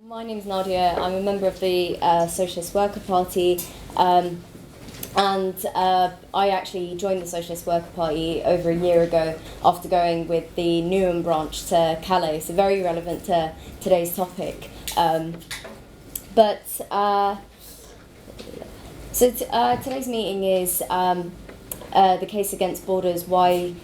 My name's Nadia. I'm a member of the Socialist Worker Party, and I actually joined the Socialist Worker Party over a year ago after going with the Newham branch to Calais, so very relevant to today's topic. Today's meeting is the case against borders, why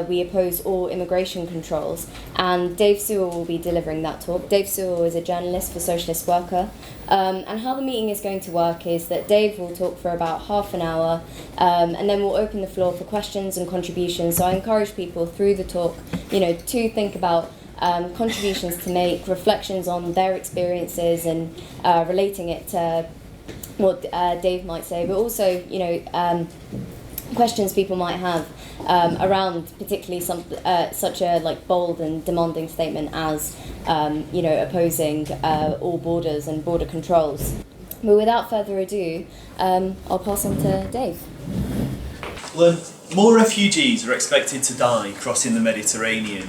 we oppose all immigration controls, and Dave Sewell will be delivering that talk. Dave Sewell is a journalist for Socialist Worker, and how the meeting is going to work is that Dave will talk for about half an hour, and then we'll open the floor for questions and contributions. So I encourage people through the talk, to think about contributions to make, reflections on their experiences, and relating it to what Dave might say, but also, questions people might have around particularly such a bold and demanding statement as opposing all borders and border controls. But without further ado, I'll pass on to Dave. Well, more refugees are expected to die crossing the Mediterranean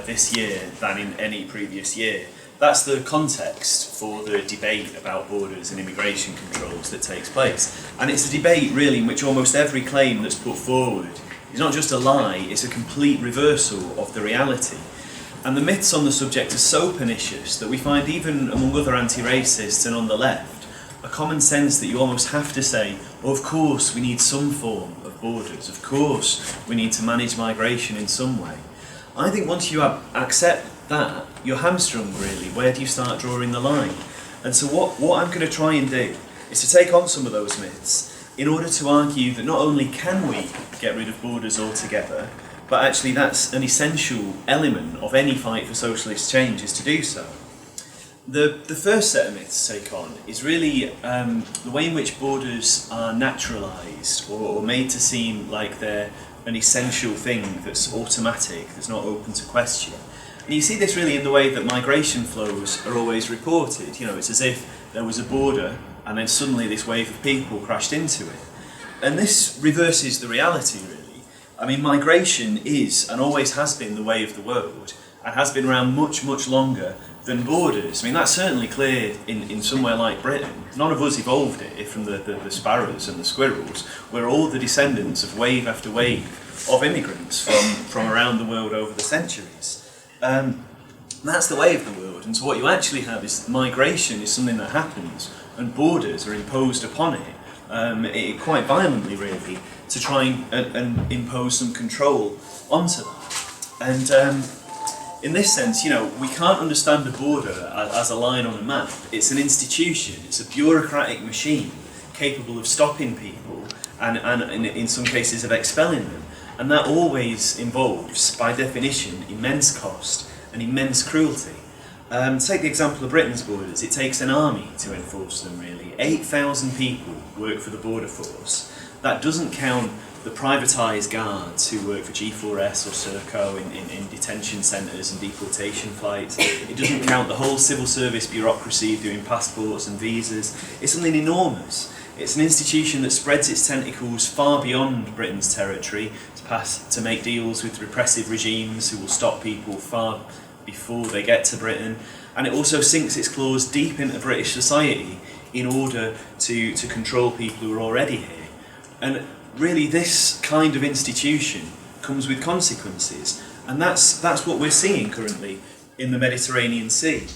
this year than in any previous year. That's the context for the debate about borders and immigration controls that takes place. And it's a debate really in which almost every claim that's put forward is not just a lie, it's a complete reversal of the reality. And the myths on the subject are so pernicious that we find even among other anti-racists and on the left a common sense that you almost have to say, oh, of course we need some form of borders, of course we need to manage migration in some way. I think once you accept that, you're hamstrung really. Where do you start drawing the line? And so what I'm going to try and do is to take on some of those myths in order to argue that not only can we get rid of borders altogether, but actually that's an essential element of any fight for socialist change, is to do so. The first set of myths to take on is really the way in which borders are naturalised or made to seem like they're an essential thing that's automatic, that's not open to question. And you see this really in the way that migration flows are always reported. It's as if there was a border and then suddenly this wave of people crashed into it. And this reverses the reality, really. I mean, migration is and always has been the way of the world and has been around much, much longer than borders. I mean, that's certainly clear in somewhere like Britain. None of us evolved it from the sparrows and the squirrels. We're all the descendants of wave after wave of immigrants from around the world over the centuries. That's the way of the world, and so what you actually have is migration is something that happens and borders are imposed upon it, quite violently really, to try and impose some control onto that. And in this sense, we can't understand a border as a line on a map. It's an institution, it's a bureaucratic machine capable of stopping people and in some cases of expelling them. And that always involves, by definition, immense cost and immense cruelty. Take the example of Britain's borders. It takes an army to enforce them, really. 8,000 people work for the border force. That doesn't count the privatised guards who work for G4S or Serco in detention centres and deportation flights. It doesn't count the whole civil service bureaucracy doing passports and visas. It's something enormous. It's an institution that spreads its tentacles far beyond Britain's territory to make deals with repressive regimes who will stop people far before they get to Britain, and it also sinks its claws deep into British society in order to control people who are already here. And really this kind of institution comes with consequences, and that's what we're seeing currently in the Mediterranean Sea.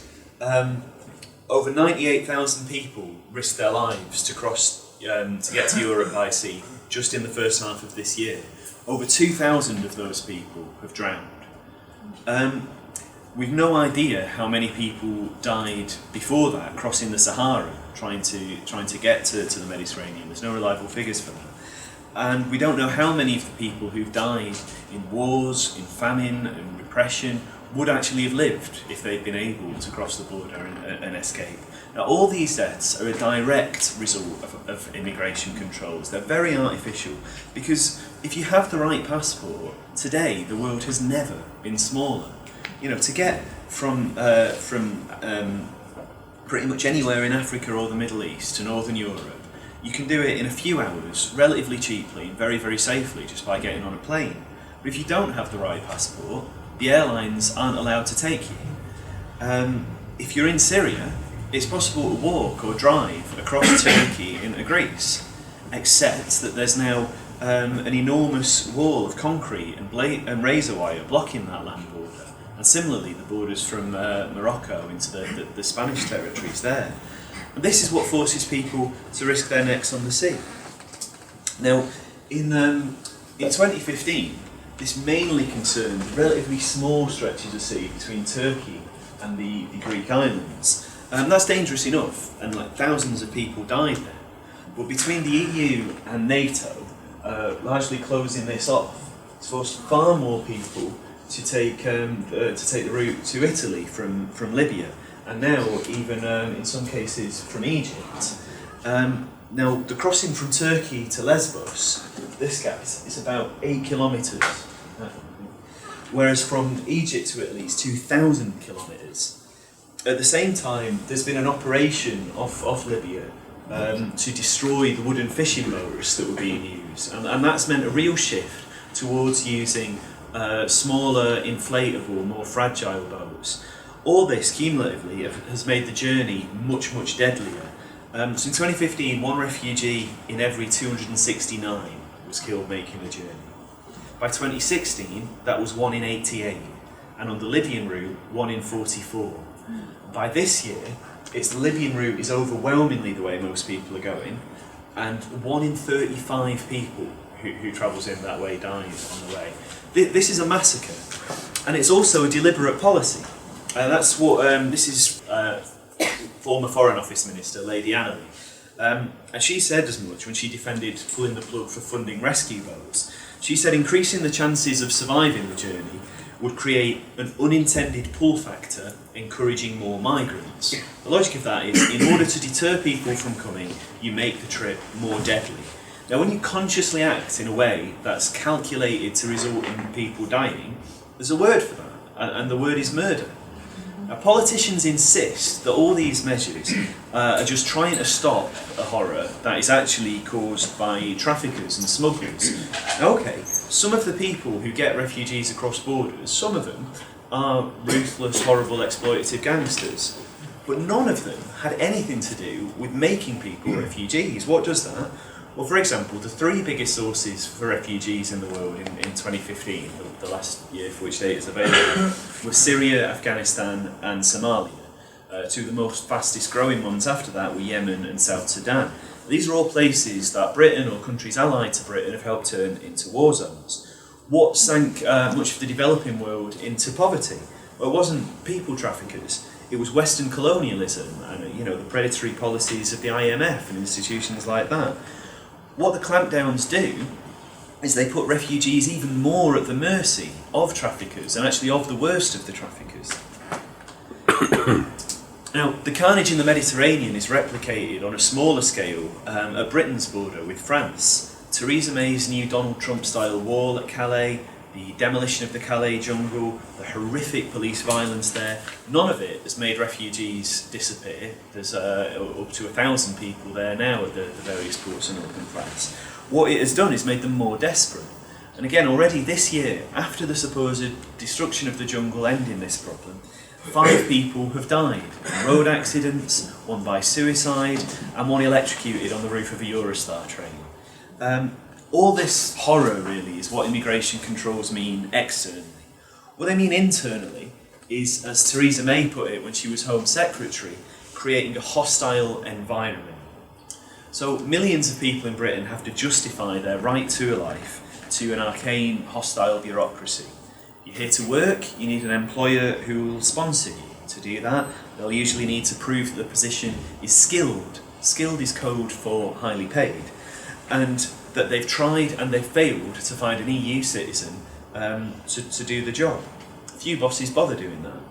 Over 98,000 people risked their lives to cross to get to Europe by sea just in the first half of this year. Over 2,000 of those people have drowned. We've no idea how many people died before that crossing the Sahara, trying to get to the Mediterranean. There's no reliable figures for that. And we don't know how many of the people who've died in wars, in famine and repression would actually have lived if they'd been able to cross the border and escape. Now, all these deaths are a direct result of immigration controls. They're very artificial, because if you have the right passport, today the world has never been smaller. To get from pretty much anywhere in Africa or the Middle East to Northern Europe, you can do it in a few hours, relatively cheaply and very, very safely, just by getting on a plane. But if you don't have the right passport, the airlines aren't allowed to take you. if you're in Syria, it's possible to walk or drive across Turkey into Greece, except that there's now an enormous wall of concrete and razor wire blocking that land border, and similarly the borders from Morocco into the Spanish territories there. And this is what forces people to risk their necks on the sea. Now, in 2015, this mainly concerned relatively small stretches of sea between Turkey and the Greek islands. That's dangerous enough, and like thousands of people died there. But between the EU and NATO, largely closing this off, it's forced far more people to take the route to Italy from Libya, and now even in some cases from Egypt. Now, the crossing from Turkey to Lesbos, this guy's, is about 8 kilometres, whereas from Egypt to at least 2,000 kilometres. At the same time, there's been an operation off Libya to destroy the wooden fishing boats that were being used, and that's meant a real shift towards using smaller, inflatable, more fragile boats. All this cumulatively has made the journey much, much deadlier. So in 2015, one refugee in every 269 was killed making the journey. By 2016, that was 1 in 88, and on the Libyan route, 1 in 44. By this year, the Libyan route is overwhelmingly the way most people are going, and 1 in 35 people who travels in that way dies on the way. This is a massacre, and it's also a deliberate policy. That's what this is. Former Foreign Office Minister, Lady Annally. And she said as much when she defended pulling the plug for funding rescue boats. She said increasing the chances of surviving the journey would create an unintended pull factor, encouraging more migrants. The logic of that is, in order to deter people from coming, you make the trip more deadly. Now, when you consciously act in a way that's calculated to result in people dying, there's a word for that, and the word is murder. Now, politicians insist that all these measures are just trying to stop a horror that is actually caused by traffickers and smugglers. Okay, some of the people who get refugees across borders, some of them are ruthless, horrible, exploitative gangsters, but none of them had anything to do with making people refugees. What does that? Well, for example, the 3 biggest sources for refugees in the world in 2015, the last year for which data is available, were Syria, Afghanistan and Somalia. 2 of the most fastest growing ones after that were Yemen and South Sudan. These are all places that Britain or countries allied to Britain have helped turn into war zones. What sank much of the developing world into poverty? Well, it wasn't people traffickers. It was Western colonialism and the predatory policies of the IMF and institutions like that. What the clampdowns do is they put refugees even more at the mercy of traffickers, and actually of the worst of the traffickers. Now, the carnage in the Mediterranean is replicated on a smaller scale at Britain's border with France. Theresa May's new Donald Trump-style wall at Calais, the demolition of the Calais jungle, the horrific police violence there, none of it has made refugees disappear. There's up to 1,000 people there now at the various ports in northern France. What it has done is made them more desperate. And again, already this year, after the supposed destruction of the jungle ending this problem, 5 people have died. Road accidents, 1 by suicide, and 1 electrocuted on the roof of a Eurostar train. All this horror, really, is what immigration controls mean externally. What they mean internally is, as Theresa May put it when she was Home Secretary, creating a hostile environment. So millions of people in Britain have to justify their right to a life to an arcane, hostile bureaucracy. You're here to work, you need an employer who will sponsor you. To do that, they'll usually need to prove that the position is skilled. Skilled is code for highly paid. And that they've tried and they've failed to find an EU citizen to do the job. Few bosses bother doing that.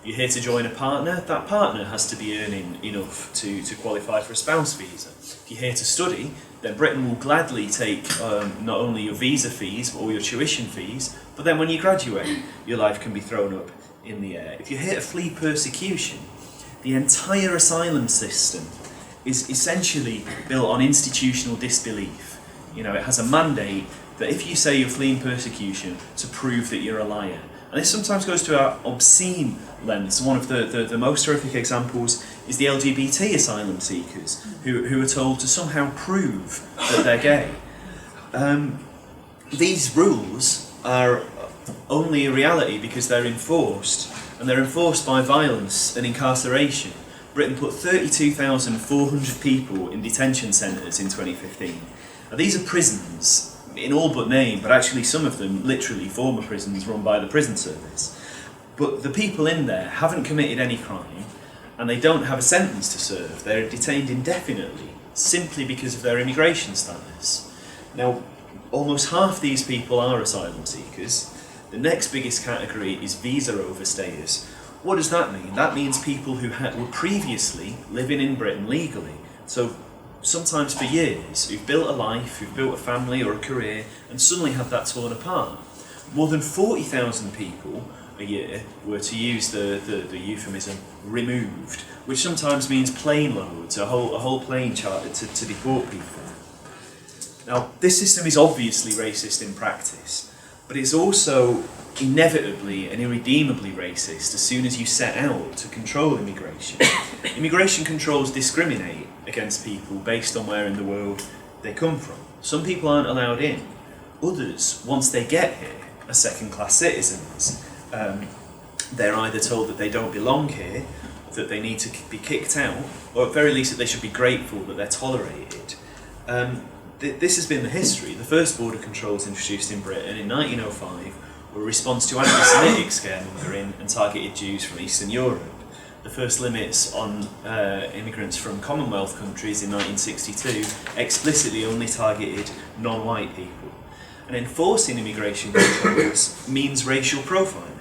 You're here to join a partner, that partner has to be earning enough to qualify for a spouse visa. If you're here to study, then Britain will gladly take not only your visa fees but all your tuition fees, but then when you graduate, your life can be thrown up in the air. If you're here to flee persecution, the entire asylum system is essentially built on institutional disbelief. It has a mandate that if you say you're fleeing persecution, to prove that you're a liar. And this sometimes goes to our obscene lengths. One of the most horrific examples is the LGBT asylum seekers who are told to somehow prove that they're gay. These rules are only a reality because they're enforced, and they're enforced by violence and incarceration. Britain put 32,400 people in detention centres in 2015. Now, these are prisons in all but name, but actually some of them literally former prisons run by the prison service. But the people in there haven't committed any crime, and they don't have a sentence to serve. They're detained indefinitely, simply because of their immigration status. Now, almost half these people are asylum seekers. The next biggest category is visa overstayers. What does that mean? That means people who were previously living in Britain legally. So sometimes for years, who've built a life, who've built a family or a career, and suddenly had that torn apart. More than 40,000 people a year were, to use the euphemism, removed, which sometimes means plane loads, a whole plane chartered to deport people. Now, this system is obviously racist in practice, but it's also inevitably and irredeemably racist as soon as you set out to control immigration. Immigration controls discriminate against people based on where in the world they come from. Some people aren't allowed in. Others, once they get here, are second-class citizens. They're either told that they don't belong here, that they need to be kicked out, or at very least that they should be grateful that they're tolerated. This has been the history. The first border controls introduced in Britain in 1905 were a response to anti-Semitic scaremongering and targeted Jews from Eastern Europe. The first limits on immigrants from Commonwealth countries in 1962 explicitly only targeted non-white people. And enforcing immigration controls means racial profiling.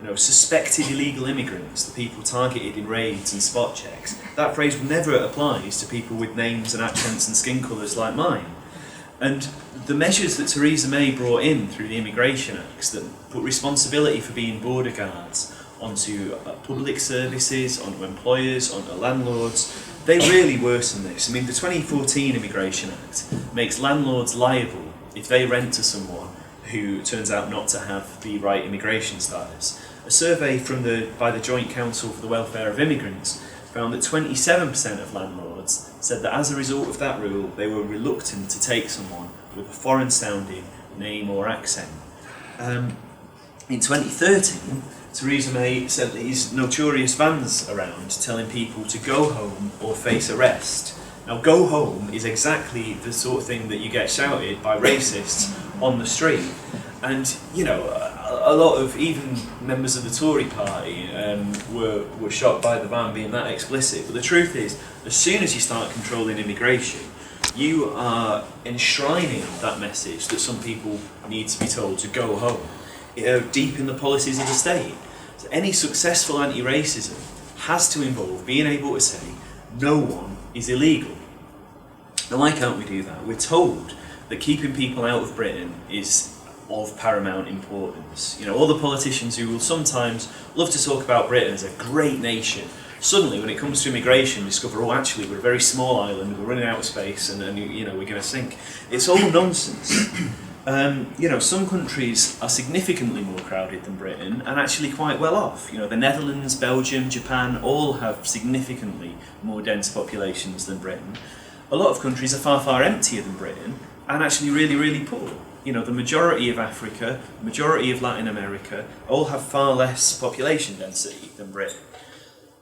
You know, suspected illegal immigrants, the people targeted in raids and spot checks, that phrase never applies to people with names and accents and skin colours like mine. And the measures that Theresa May brought in through the Immigration Acts that put responsibility for being border guards onto public services, onto employers, onto landlords, they really worsen this. I mean, the 2014 Immigration Act makes landlords liable if they rent to someone who turns out not to have the right immigration status. A survey by the Joint Council for the Welfare of Immigrants found that 27% of landlords said that as a result of that rule, they were reluctant to take someone with a foreign-sounding name or accent. In 2013, Theresa May sent these notorious vans around telling people to go home or face arrest. Now, go home is exactly the sort of thing that you get shouted by racists on the street. And, you know, a lot of even members of the Tory party were shocked by the van being that explicit. But the truth is, as soon as you start controlling immigration, you are enshrining that message that some people need to be told to go home, deep in the policies of the state. So any successful anti-racism has to involve being able to say, no one is illegal. Now, why can't we do that? We're told that keeping people out of Britain is of paramount importance. You know, all the politicians who will sometimes love to talk about Britain as a great nation, suddenly when it comes to immigration discover, oh, actually we're a very small island, we're running out of space, and you know, we're going to sink. It's all nonsense. You know, some countries are significantly more crowded than Britain and actually quite well off. You know, the Netherlands, Belgium, Japan all have significantly more dense populations than Britain. A lot of countries are far, far emptier than Britain and actually really, really poor. You know, the majority of Africa, the majority of Latin America all have far less population density than Britain.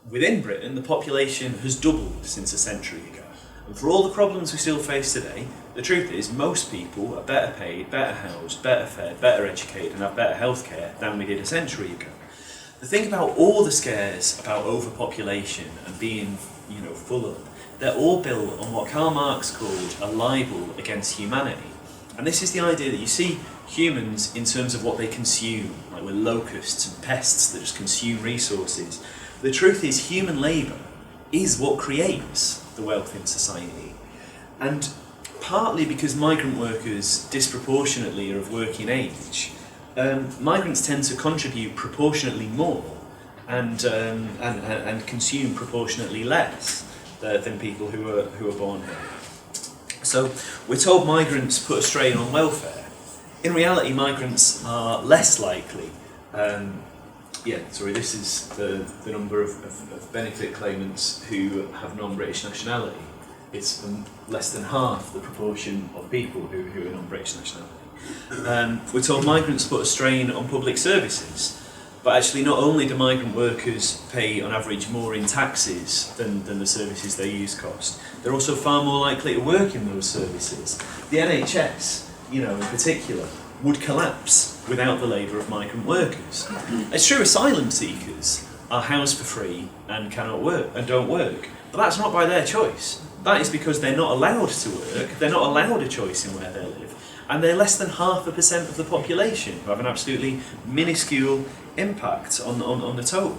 Within Britain, the population has doubled since a century ago. And for all the problems we still face today, the truth is most people are better paid, better housed, better fed, better educated and have better healthcare than we did a century ago. The thing about all the scares about overpopulation and being, you know, full up, they're all built on what Karl Marx called a libel against humanity. And this is the idea that you see humans in terms of what they consume, like we're locusts and pests that just consume resources. The truth is human labour is what creates the wealth in society. And partly because migrant workers disproportionately are of working age, migrants tend to contribute proportionately more and consume proportionately less than people who are born here. So we're told migrants put a strain on welfare. In reality, migrants are less likely This is the number of benefit claimants who have non-British nationality. It's less than half the proportion of people who are non-British nationality. We're told migrants put a strain on public services, but actually not only do migrant workers pay on average more in taxes than the services they use cost, they're also far more likely to work in those services. The NHS, in particular, would collapse without the labour of migrant workers. It's true asylum seekers are housed for free and cannot work and don't work, but that's not by their choice. That is because they're not allowed to work, they're not allowed a choice in where they live, and they're less than 0.5% of the population who have an absolutely minuscule impact on the total.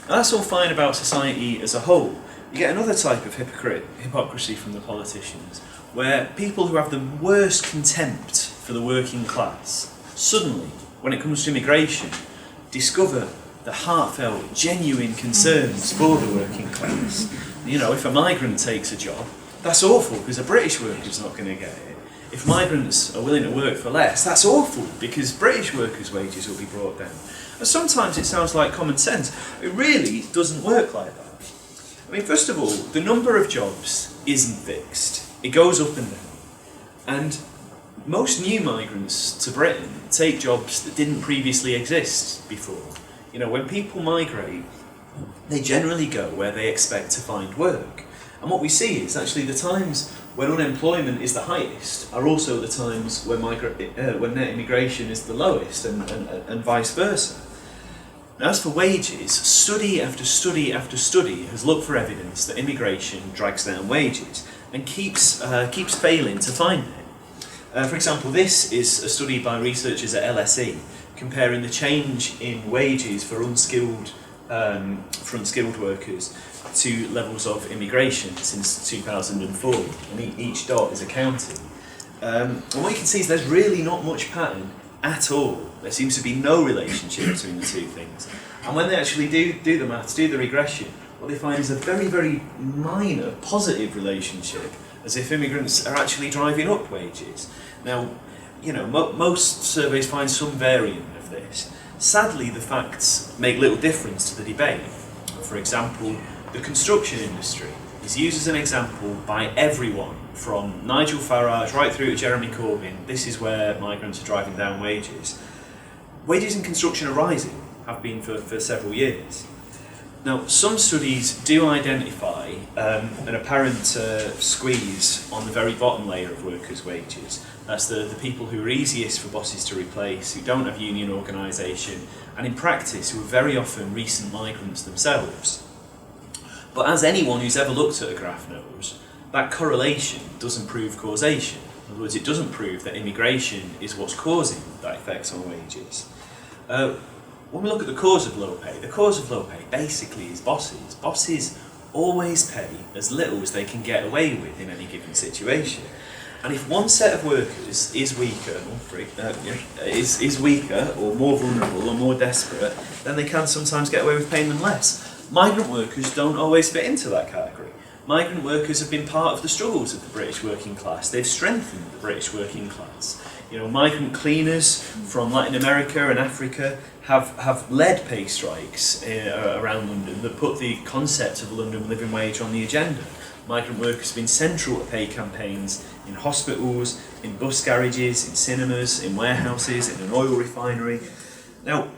Now, that's all fine about society as a whole. You get another type of hypocrisy from the politicians, where people who have the worst contempt for the working class suddenly, when it comes to immigration, discover the heartfelt, genuine concerns for the working class. If a migrant takes a job, that's awful because a British worker's not going to get it. If migrants are willing to work for less, that's awful because British workers' wages will be brought down. And sometimes it sounds like common sense. It really doesn't work like that. First of all, the number of jobs isn't fixed. It goes up and down. And most new migrants to Britain take jobs that didn't previously exist before. When people migrate, they generally go where they expect to find work. And what we see is actually the times when unemployment is the highest are also the times when net immigration is the lowest, and vice versa. Now, as for wages, study after study after study has looked for evidence that immigration drags down wages and keeps failing to find it. For example, this is a study by researchers at LSE comparing the change in wages for unskilled workers to levels of immigration since 2004, and each dot is accounted. And what you can see is there's really not much pattern at all. There seems to be no relationship between the two things. And when they actually do the maths, do the regression, what they find is a very, very minor positive relationship, as if immigrants are actually driving up wages. Now, most surveys find some variant of this. Sadly, the facts make little difference to the debate. For example, the construction industry is used as an example by everyone, from Nigel Farage right through to Jeremy Corbyn. This is where migrants are driving down wages. Wages in construction are rising, have been for several years. Now, some studies do identify an apparent squeeze on the very bottom layer of workers' wages. That's the people who are easiest for bosses to replace, who don't have union organisation, and in practice who are very often recent migrants themselves. But as anyone who's ever looked at a graph knows, that correlation doesn't prove causation. In other words, it doesn't prove that immigration is what's causing that effect on wages. When we look at the cause of low pay, the cause of low pay basically is bosses. Bosses always pay as little as they can get away with in any given situation. And if one set of workers is weaker or more vulnerable or more desperate, then they can sometimes get away with paying them less. Migrant workers don't always fit into that category. Migrant workers have been part of the struggles of the British working class. They've strengthened the British working class. Migrant cleaners from Latin America and Africa have led pay strikes around London that put the concept of a London living wage on the agenda. Migrant workers have been central to pay campaigns in hospitals, in bus garages, in cinemas, in warehouses, in an oil refinery. Now,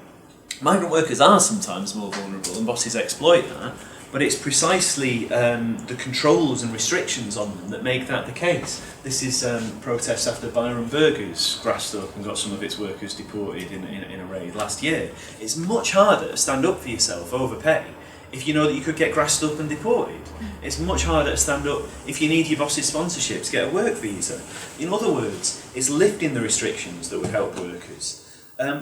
migrant workers are sometimes more vulnerable and bosses exploit that, but it's precisely the controls and restrictions on them that make that the case. This is protests after Byron Burgers grassed up and got some of its workers deported in a raid last year. It's much harder to stand up for yourself over pay if you know that you could get grassed up and deported. It's much harder to stand up if you need your boss's sponsorship to get a work visa. In other words, it's lifting the restrictions that would help workers.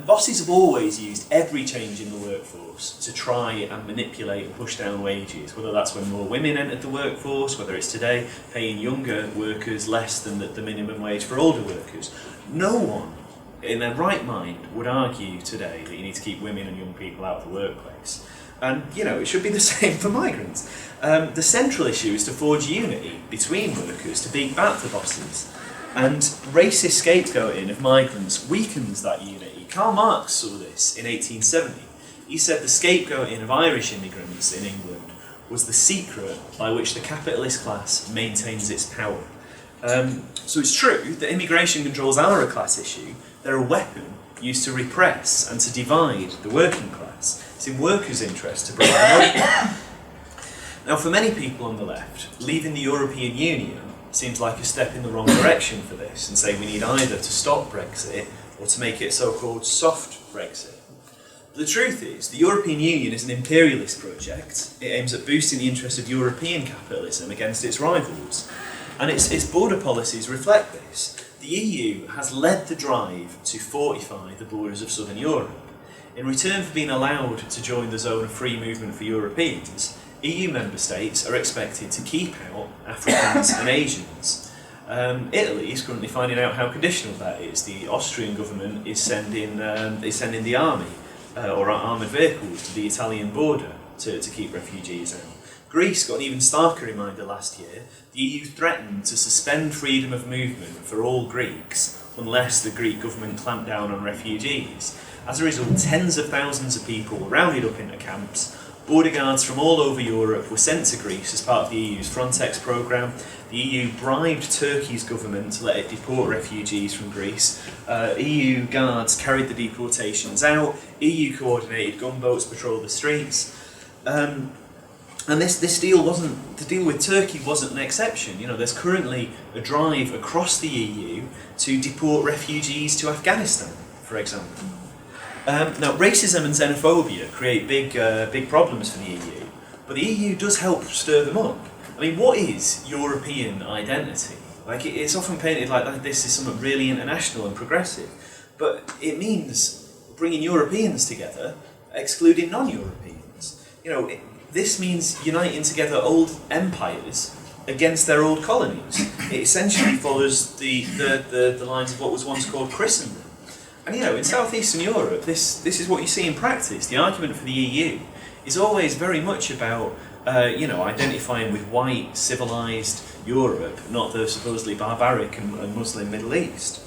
Bosses have always used every change in the workforce to try and manipulate and push down wages, whether that's when more women entered the workforce, whether it's today paying younger workers less than the minimum wage for older workers. No one in their right mind would argue today that you need to keep women and young people out of the workplace. And, it should be the same for migrants. The central issue is to forge unity between workers to beat back the bosses. And racist scapegoating of migrants weakens that unity Karl Marx saw this in 1870. He said the scapegoating of Irish immigrants in England was the secret by which the capitalist class maintains its power. So it's true that immigration controls are a class issue. They're a weapon used to repress and to divide the working class. It's in workers' interest to break them up. Now, for many people on the left, leaving the European Union seems like a step in the wrong direction for this, and say we need either to stop Brexit or to make it a so-called soft Brexit. But the truth is, the European Union is an imperialist project. It aims at boosting the interests of European capitalism against its rivals. And its border policies reflect this. The EU has led the drive to fortify the borders of southern Europe. In return for being allowed to join the zone of free movement for Europeans, EU member states are expected to keep out Africans and Asians. Italy is currently finding out how conditional that is. The Austrian government is sending the army or armoured vehicles to the Italian border to keep refugees out. Greece got an even starker reminder last year. The EU threatened to suspend freedom of movement for all Greeks unless the Greek government clamped down on refugees. As a result, tens of thousands of people were rounded up into camps. Border guards from all over Europe were sent to Greece as part of the EU's Frontex programme. The EU bribed Turkey's government to let it deport refugees from Greece. EU guards carried the deportations out. EU coordinated gunboats patrolled the streets. And this deal the deal with Turkey wasn't an exception. You know, there's currently a drive across the EU to deport refugees to Afghanistan, for example. Now, racism and xenophobia create big problems for the EU, but the EU does help stir them up. I mean, what is European identity? Like, it's often painted like this is something really international and progressive, but it means bringing Europeans together, excluding non-Europeans. You know, this means uniting together old empires against their old colonies. It essentially follows the lines of what was once called Christendom. And you know, in southeastern Europe, this is what you see in practice. The argument for the EU is always very much about identifying with white, civilised Europe, not the supposedly barbaric and Muslim Middle East.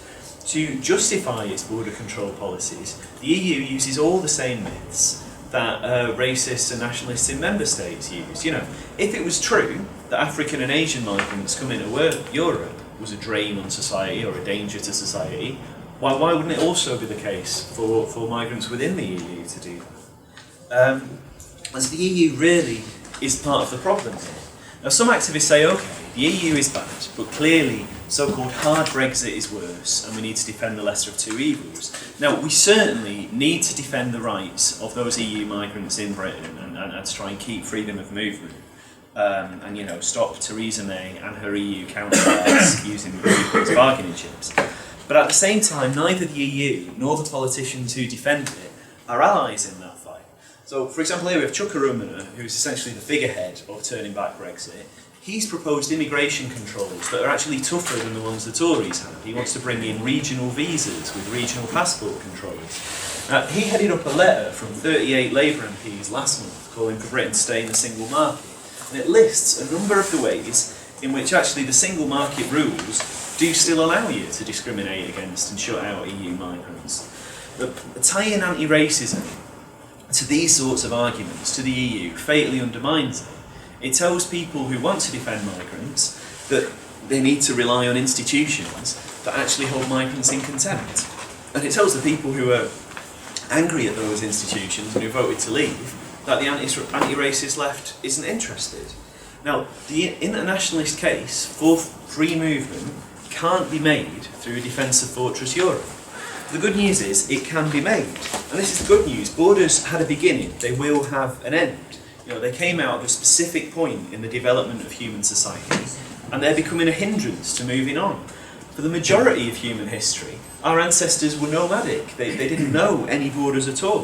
To justify its border control policies, the EU uses all the same myths that racists and nationalists in member states use. You know, if it was true that African and Asian migrants coming to Europe was a drain on society or a danger to society, why wouldn't it also be the case for migrants within the EU to do that? As the EU really is part of the problem here. Now, some activists say, okay, the EU is bad, but clearly so-called hard Brexit is worse, and we need to defend the lesser of two evils. Now, we certainly need to defend the rights of those EU migrants in Britain and to try and keep freedom of movement. And, you know, stop Theresa May and her EU counterparts using Britain as bargaining chips. But at the same time, neither the EU nor the politicians who defend it are allies in that fight. So, for example, here we have Chuka Umunna, who's essentially the figurehead of turning back Brexit. He's proposed immigration controls that are actually tougher than the ones the Tories have. He wants to bring in regional visas with regional passport controls. Now, he headed up a letter from 38 Labour MPs last month calling for Britain to stay in the single market. And it lists a number of the ways in which actually the single market rules do still allow you to discriminate against and shut out EU migrants. But tying anti-racism to these sorts of arguments to the EU fatally undermines it. It tells people who want to defend migrants that they need to rely on institutions that actually hold migrants in contempt. And it tells the people who are angry at those institutions and who voted to leave that the anti-racist left isn't interested. Now, the internationalist case for free movement can't be made through a defence of Fortress Europe. The good news is it can be made. And this is the good news. Borders had a beginning. They will have an end. You know, they came out of a specific point in the development of human society, and they're becoming a hindrance to moving on. For the majority of human history, our ancestors were nomadic. They didn't know any borders at all.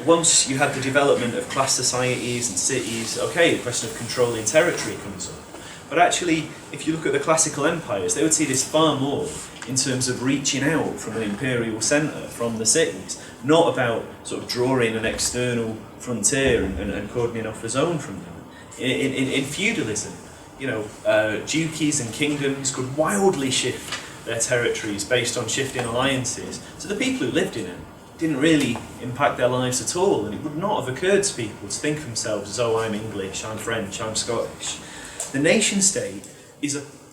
Once you had the development of class societies and cities, okay, the question of controlling territory comes up. But actually, if you look at the classical empires, they would see this far more in terms of reaching out from an imperial centre, from the cities, not about sort of drawing an external frontier and cordoning off a zone from them. In feudalism, you know, duchies and kingdoms could wildly shift their territories based on shifting alliances, to the people who lived in it, didn't really impact their lives at all, and it would not have occurred to people to think of themselves as, oh, I'm English, I'm French, I'm Scottish. The nation state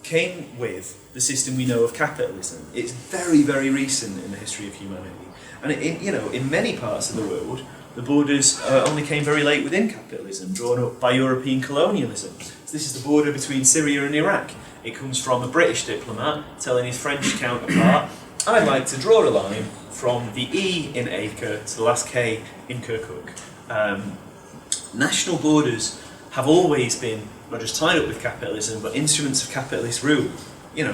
came with the system we know of capitalism. It's very, very recent in the history of humanity. And in many parts of the world, the borders only came very late within capitalism, drawn up by European colonialism. So this is the border between Syria and Iraq. It comes from a British diplomat telling his French counterpart, I'd like to draw a line from the E in Acre to the last K in Kirkuk. National borders have always been not just tied up with capitalism, but instruments of capitalist rule.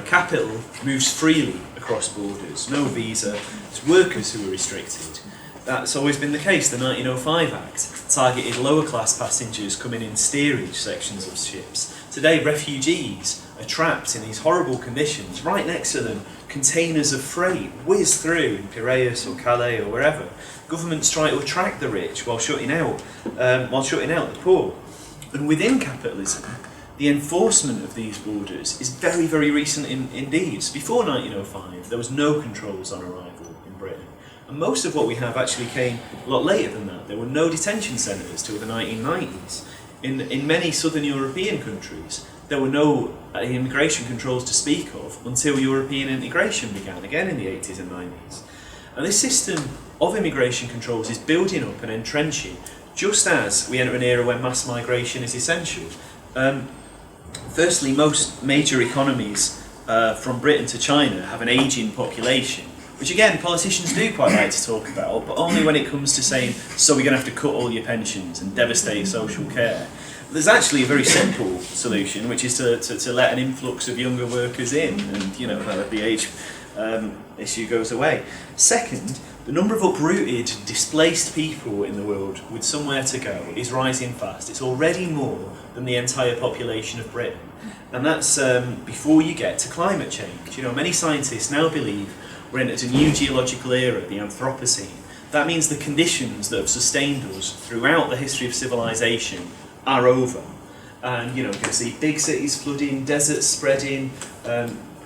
Capital moves freely across borders, no visa, it's workers who are restricted. That's always been the case. The 1905 Act targeted lower class passengers coming in steerage sections of ships. Today, refugees are trapped in these horrible conditions. Right next to them, containers of freight whiz through in Piraeus or Calais or wherever. Governments try to attract the rich while shutting out the poor. And within capitalism, the enforcement of these borders is very, very recent indeed. So before 1905, there was no controls on arrival in Britain. And most of what we have actually came a lot later than that. There were no detention centres till the 1990s. In many southern European countries, there were no immigration controls to speak of until European integration began, again in the 80s and 90s. And this system of immigration controls is building up and entrenching just as we enter an era when mass migration is essential. Firstly, most major economies from Britain to China have an ageing population, which again politicians do quite like to talk about, but only when it comes to saying, so we're going to have to cut all your pensions and devastate social care. There's actually a very simple solution, which is to let an influx of younger workers in, and the age issue goes away. Second, the number of uprooted, displaced people in the world with somewhere to go is rising fast. It's already more than the entire population of Britain. And that's before you get to climate change. Many scientists now believe we're in a new geological era, the Anthropocene. That means the conditions that have sustained us throughout the history of civilization are over. And you can see big cities flooding, deserts spreading,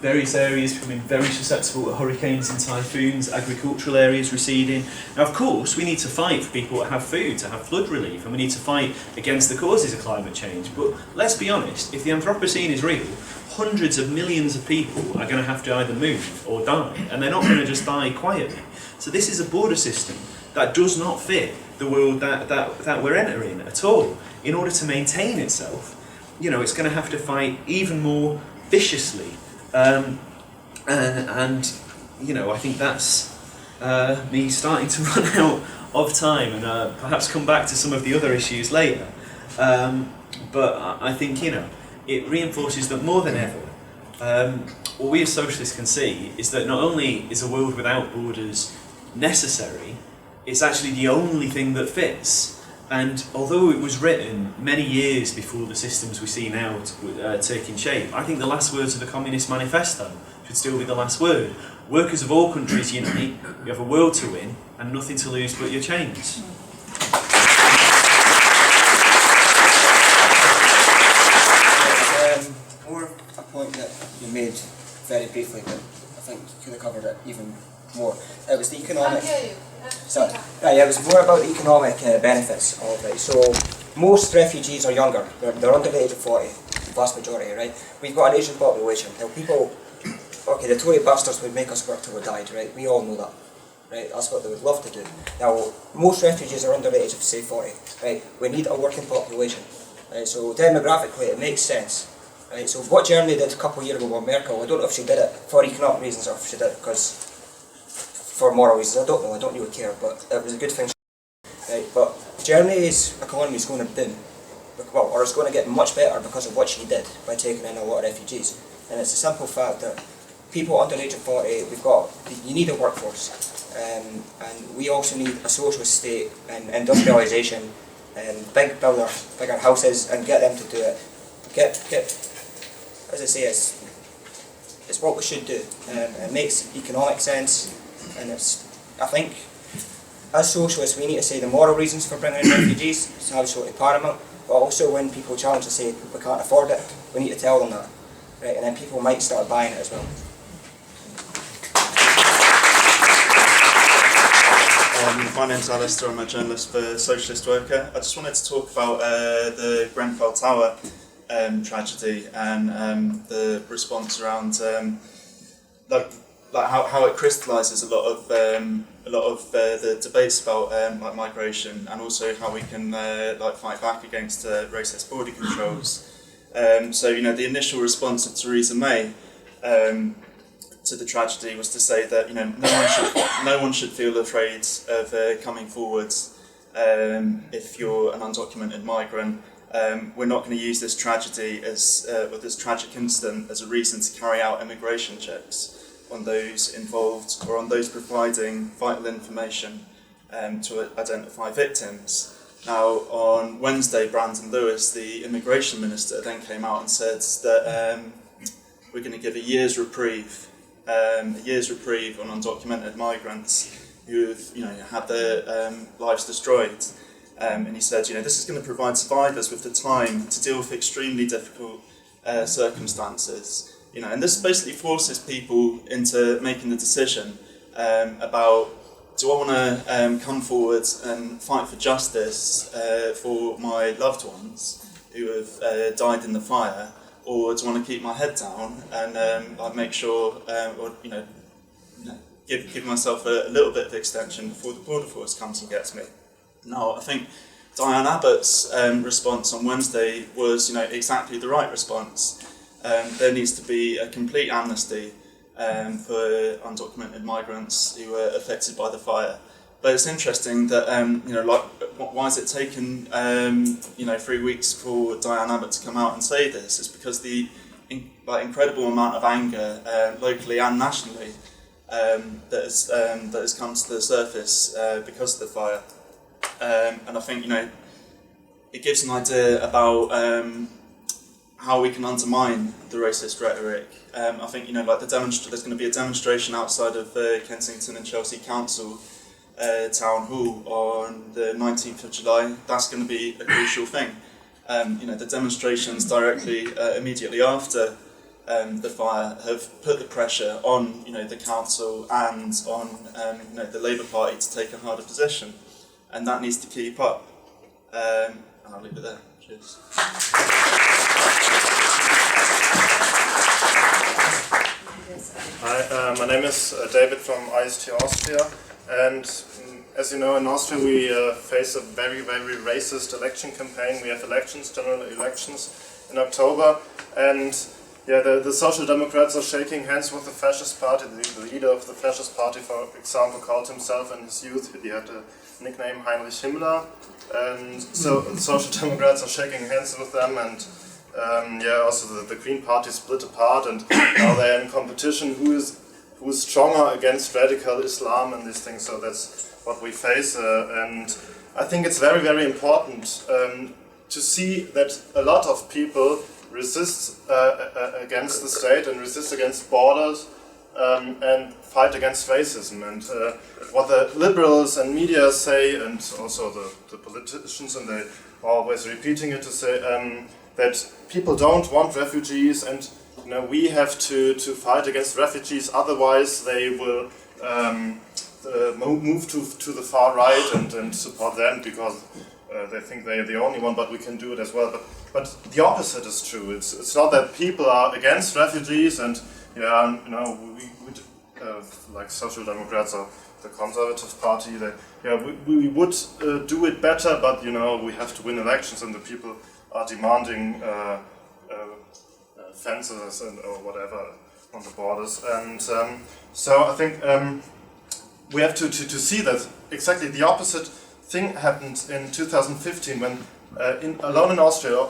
various areas becoming very susceptible to hurricanes and typhoons, agricultural areas receding. Now, of course, we need to fight for people that have food, to have flood relief, and we need to fight against the causes of climate change. But let's be honest, if the Anthropocene is real, hundreds of millions of people are going to have to either move or die, and they're not going to just die quietly. So this is a border system that does not fit the world that we're entering at all. In order to maintain itself, it's going to have to fight even more viciously. And I think that's me starting to run out of time, and perhaps come back to some of the other issues later. But I think it reinforces that more than ever, what we as socialists can see is that not only is a world without borders necessary, it's actually the only thing that fits. And although it was written many years before the systems we see now taking shape, I think the last words of the Communist Manifesto should still be the last word. Workers of all countries unite, you have a world to win and nothing to lose but your chains. More a point that you made very briefly, but I think you could have covered it even more. It was the economic... Sorry. Right, it was more about the economic benefits of it. So most refugees are younger. They're under the age of 40, the vast majority, right? We've got an Asian population. Now the Tory bastards would make us work till we died, right? We all know that, right? That's what they would love to do. Now, most refugees are under the age of, say, 40, right? We need a working population, right? So demographically, it makes sense, right? So what Germany did a couple of years ago with Merkel, I don't know if she did it for economic reasons or if she did it because for moral reasons, I don't really care, but it was a good thing. Right? But Germany's economy is going to boom, or it's going to get much better because of what she did by taking in a lot of refugees. And it's a simple fact that people under the age of 40, you need a workforce, and we also need a socialist state and industrialisation and bigger houses, and get them to do it. As I say, it's what we should do. It makes economic sense. And I think, as socialists, we need to say the moral reasons for bringing in refugees is absolutely paramount, but also when people challenge to say we can't afford it, we need to tell them that, right? And then people might start buying it as well. My name's Alistair, I'm a journalist for Socialist Worker. I just wanted to talk about the Grenfell Tower tragedy and the response around like how it crystallises a lot of the debates about like migration, and also how we can like fight back against racist border controls. So the initial response of Theresa May to the tragedy was to say that no one should feel afraid of coming forward if you're an undocumented migrant. We're not going to use this tragedy or this tragic incident as a reason to carry out immigration checks on those involved or on those providing vital information to identify victims. Now, on Wednesday, Brandon Lewis, the immigration minister, then came out and said that we're going to give a year's reprieve on undocumented migrants who have had their lives destroyed. And he said, this is going to provide survivors with the time to deal with extremely difficult circumstances. And this basically forces people into making the decision about, do I want to come forward and fight for justice for my loved ones who have died in the fire, or do I want to keep my head down and make sure, give myself a little bit of extension before the border force comes and gets me? Now, I think Diane Abbott's response on Wednesday was, exactly the right response. There needs to be a complete amnesty for undocumented migrants who were affected by the fire. But it's interesting that, why has it taken, 3 weeks for Diane Abbott to come out and say this? It's because the incredible amount of anger, locally and nationally, that has come to the surface because of the fire. And I think, it gives an idea about how we can undermine the racist rhetoric. I think, there's going to be a demonstration outside of Kensington and Chelsea Council Town Hall on the 19th of July. That's going to be a crucial thing. The demonstrations directly, immediately after the fire have put the pressure on, the council and on, the Labour Party to take a harder position. And that needs to keep up. And I'll leave it there. Cheers. Hi, my name is David from IST Austria, and as you know, in Austria we face a very, very racist election campaign. We have elections, general elections in October, and the Social Democrats are shaking hands with the fascist party. The leader of the fascist party, for example, called himself in his youth, he had a nickname Heinrich Himmler, and so the Social Democrats are shaking hands with them, and also the Green Party split apart, and now they're in competition who is stronger against radical Islam and these things. So that's what we face, and I think it's very, very important to see that a lot of people resist against the state and resist against borders and fight against racism. And what the liberals and media say, and also the politicians, and they are always repeating it, to say that people don't want refugees, and we have to fight against refugees, otherwise they will move to the far right and support them because they think they're the only one, but we can do it as well. But the opposite is true. It's not that people are against refugees, and we like Social Democrats or the Conservative Party, we would do it better, but we have to win elections, and the people are demanding fences or whatever on the borders. And so I think we have to see that exactly the opposite thing happened in 2015 when alone in Austria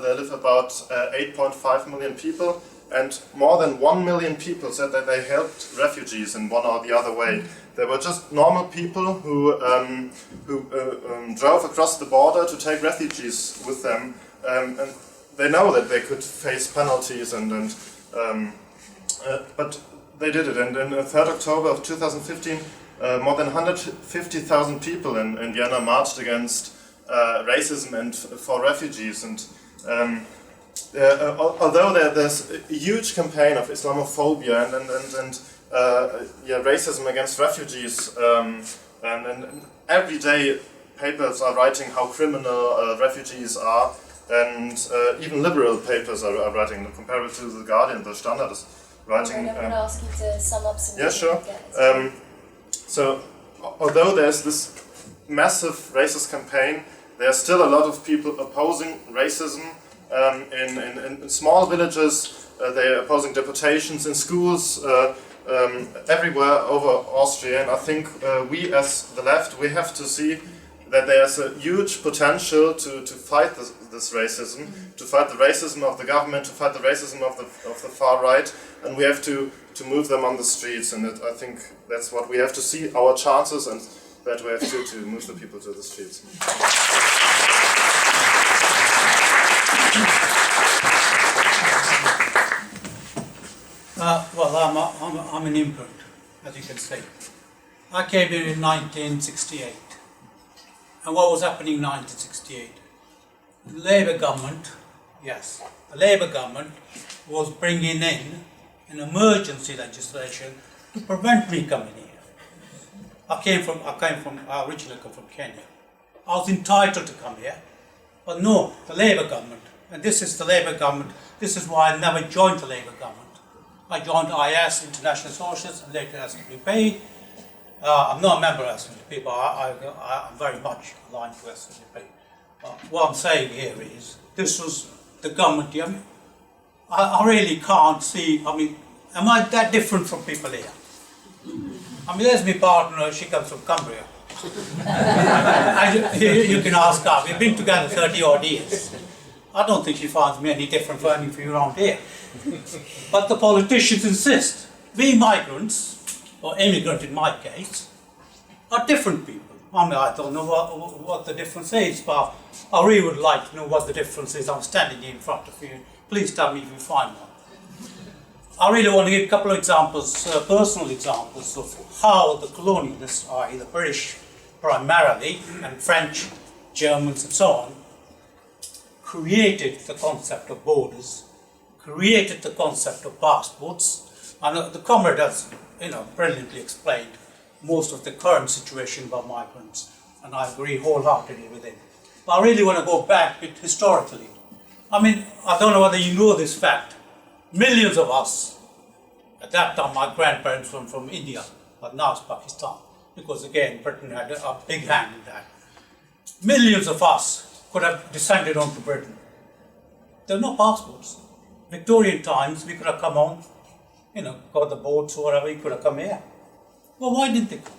there live about 8.5 million people, and more than 1 million people said that they helped refugees in one or the other way. They were just normal people who drove across the border to take refugees with them, and they know that they could face penalties, but they did it. And on 3rd October of 2015, more than 150,000 people in Vienna marched against racism and for refugees. And although there's a huge campaign of Islamophobia and racism against refugees And every day papers are writing how criminal refugees are, and even liberal papers are writing, comparable to the Guardian, the Standard is writing. I'm going to ask you to sum up some. Yeah, sure. So, although there's this massive racist campaign, there are still a lot of people opposing racism in small villages. They are opposing deportations in schools everywhere over Austria. And I think we, as the left, we have to see that there's a huge potential to fight this racism, to fight the racism of the government, to fight the racism of the far right, and we have to move them on the streets. And I think that's what we have to see, our chances, and that we have to move the people to the streets. Well, I'm an immigrant, as you can see. I came here in 1968. And what was happening in 1968? The Labour government, yes, the Labour government was bringing in an emergency legislation to prevent me coming here. I originally come from Kenya. I was entitled to come here, but no, the Labour government, and this is the Labour government, this is why I never joined the Labour government. I joined IS, International Socialists, and later SDP. I'm not a member of SDP, but I'm very much aligned to SDP. What I'm saying here is, this was the government. I mean, I really can't see, I mean, am I that different from people here? I mean, there's my partner, she comes from Cumbria. You can ask her, we've been together 30 odd years. I don't think she finds me any different from anything around here. But the politicians insist. We migrants, or immigrant in my case, are different people. I mean, I don't know what the difference is, but I really would like to know what the difference is. I'm standing here in front of you. Please tell me if you find one. I really want to give a couple of examples, personal examples of how the colonialists, i.e. the British primarily, and French, Germans and so on, created the concept of borders, created the concept of passports, and the comrade has, brilliantly explained most of the current situation about migrants, and I agree wholeheartedly with him. But I really want to go back a bit historically. I mean, I don't know whether you know this fact. Millions of us, at that time my grandparents were from India, but now it's Pakistan, because again Britain had a big hand in that. Millions of us could have descended onto Britain. There were no passports. Victorian times we could have come on, got the boats or whatever, you could have come here. Well, why didn't they come?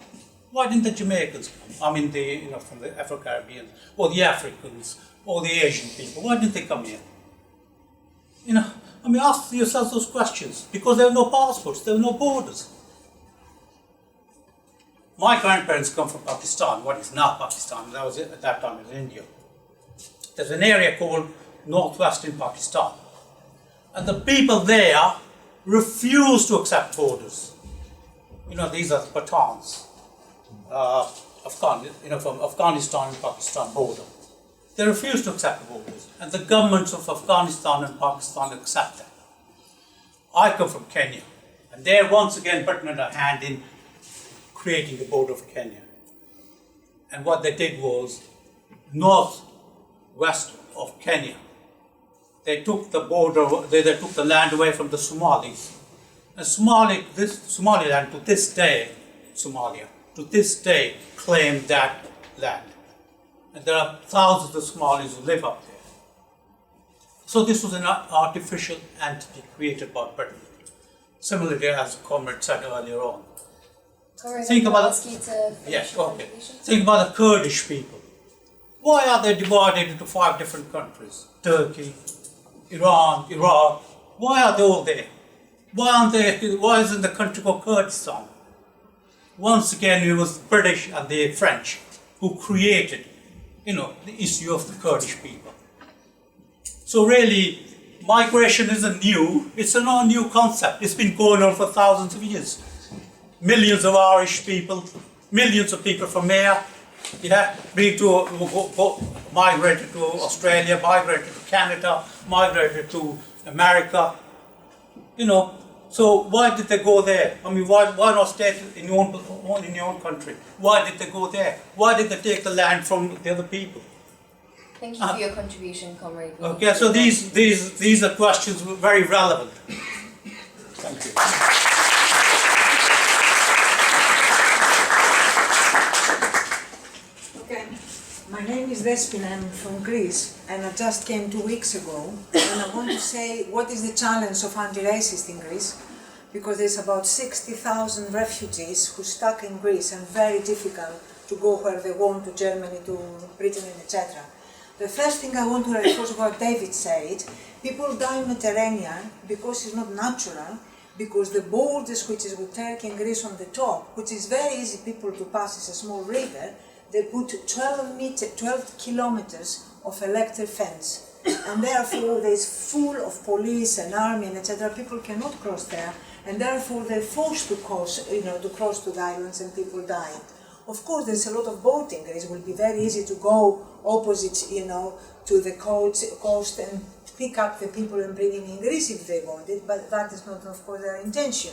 Why didn't the Jamaicans come? I mean, from the Afro-Caribbeans, or the Africans, or the Asian people, why didn't they come here? Ask yourselves those questions, because there were no passports, there were no borders. My grandparents come from Pakistan, what is now Pakistan, that was at that time it was India. There's an area called northwestern Pakistan, and the people there refuse to accept borders. These are the Pathans, from Afghanistan and Pakistan border. They refuse to accept the borders, and the governments of Afghanistan and Pakistan accept that. I come from Kenya, and there once again Britain had a hand in creating the border of Kenya. And what they did was, northwest of Kenya, they took the border, they took the land away from the Somalis. And Somaliland to this day, Somalia, to this day claim that land. And there are thousands of Somalis who live up there. So this was an artificial entity created by Britain. Similarly, as the comrade said earlier on. Think about Think about the Kurdish people. Why are they divided into 5 different countries? Turkey, Iran, Iraq. Why are they all there? Why isn't the country called Kurdistan? Once again, it was the British and the French who created, the issue of the Kurdish people. So really, migration isn't new. It's a non-new concept. It's been going on for thousands of years. Millions of Irish people, millions of people from here, migrated to Australia, migrated to Canada, migrated to America. So why did they go there? I mean, why not stay in your own country? Why did they go there? Why did they take the land from the other people? Thank you for your contribution, Comrade. Okay, so these are questions very relevant. Thank you. Okay, my name is Despina, I'm from Greece, and I just came 2 weeks ago, and I want to say what is the challenge of anti-racist in Greece, because there's about 60,000 refugees who are stuck in Greece and very difficult to go where they want, to Germany, to Britain, etc. The first thing I want to reinforce what David said, people die in the Mediterranean because it's not natural, because the borders which is with Turkey and Greece on the top, which is very easy people to pass, it's a small river, they put 12 kilometers of electric fence. And therefore there's full of police and army and etc. People cannot cross there, and therefore they're forced to cross, to cross to the islands, and people die. Of course, there's a lot of boating. It will be very easy to go opposite, to the coast and pick up the people and bring them in Greece if they want it, but that is not, of course, their intention.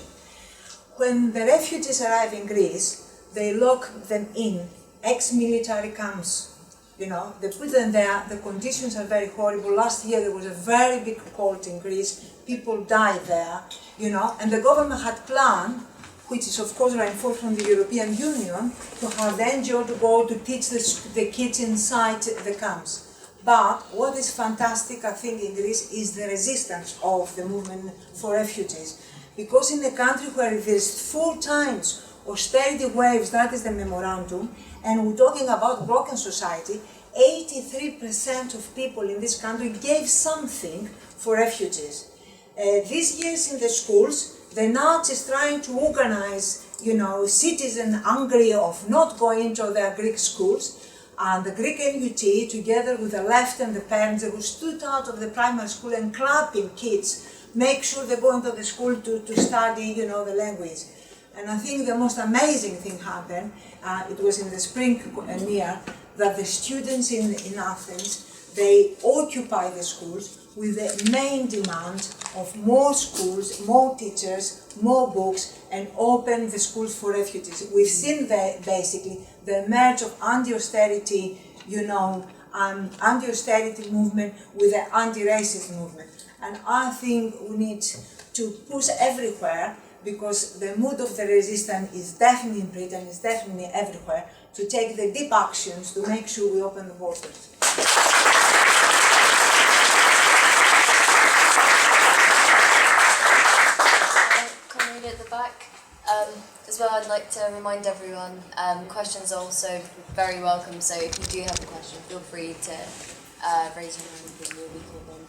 When the refugees arrive in Greece, they lock them in ex-military camps. They put them there, the conditions are very horrible. Last year there was a very big cold in Greece, people died there, and the government had planned, which is of course reinforced from the European Union, to have the NGO to go to teach the kids inside the camps. But what is fantastic, I think, in Greece is the resistance of the movement for refugees. Because in a country where there's 4 times austerity waves, that is the memorandum, and we're talking about broken society, 83% of people in this country gave something for refugees. These years in the schools, the Nazis trying to organize, citizens angry of not going to their Greek schools, and the Greek NUT, together with the left and the parents, they stood out of the primary school and clapping kids, make sure they go into the school to study, the language. And I think the most amazing thing happened, it was in the spring year, that the students in Athens, they occupy the schools with the main demand of more schools, more teachers, more books, and open the schools for refugees. We've seen basically the merge of anti-austerity, anti-austerity movement with the anti-racist movement. And I think we need to push everywhere, because the mood of the resistance is definitely in Britain, is definitely everywhere, to take the deep actions to make sure we open the borders. Comrade at the back. As well, I'd like to remind everyone, questions are also very welcome, so if you do have a question, feel free to raise your hand and we'll be called on.